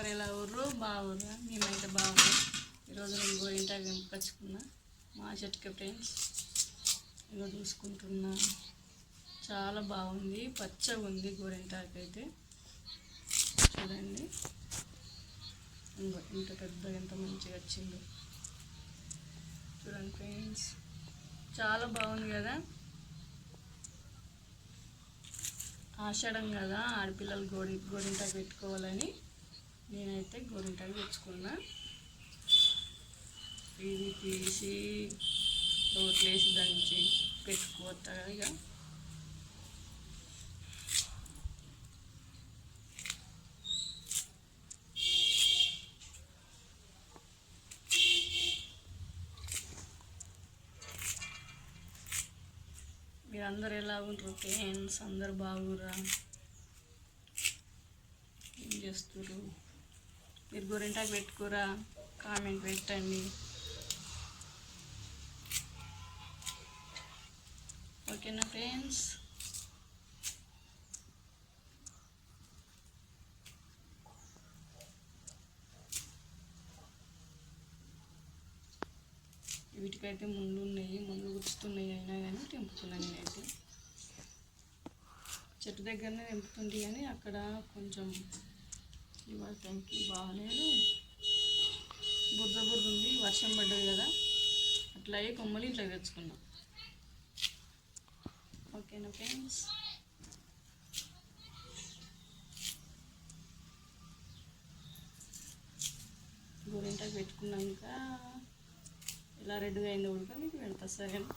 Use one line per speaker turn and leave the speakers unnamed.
అందరు ఎలా ఊర్రు బాగుర్రా? మేమైతే బాగున్నాం. ఈరోజు నేను గోరింటాకు తెంపుకొచ్చుకున్నా మా చెట్టుకి ఫ్రెండ్స్. ఇగో చూసుకుంటున్నా, చాలా బాగుంది, పచ్చగా ఉంది గోరింటాకు అయితే. చూడండి ఇంకో ఇంత పెద్దగా ఎంత మంచిగా వచ్చిందో చూడండి ఫ్రెండ్స్, చాలా బాగుంది కదా. ఆషాఢం కదా, ఆడపిల్లలు గోరింటాకు పెట్టుకోవాలని నేనైతే గోరింటాకు తెచ్చుకున్నా. ఇది తీసి రోట్లు వేసి దంచి పెట్టుకోవచ్చా ఇక. మీరందరూ ఎలా ఉంటారు ఫ్రెండ్స్? అందరు బాగుర్రా? ఏం చేస్తుర్రు? మీరు గోరింటాకు పెట్టుకోరా? కామెంట్ పెట్టండి. ఓకేనా ఫ్రెండ్స్? వీటికైతే ముళ్ళు ఉన్నాయి, ముళ్ళు గుచ్చుతున్నాయి, అయినా కానీ తెంపుతున్నాను నేనైతే. చెట్టు దగ్గరనే తెంపుతుంది కానీ అక్కడ కొంచెం ఇవాళ టైంకి బాగాలేదు, బురద బురద ఉంది, వర్షం పడ్డది కదా, అట్లాగే కొమ్మలు ఇట్లా తెచ్చుకున్నాం. ఓకేనా ఫ్రెండ్స్? గోరింటాకు పెట్టుకున్నాక ఇలా రెడ్గా అయిందో కూడా మీకు పెడతా, సరేనా?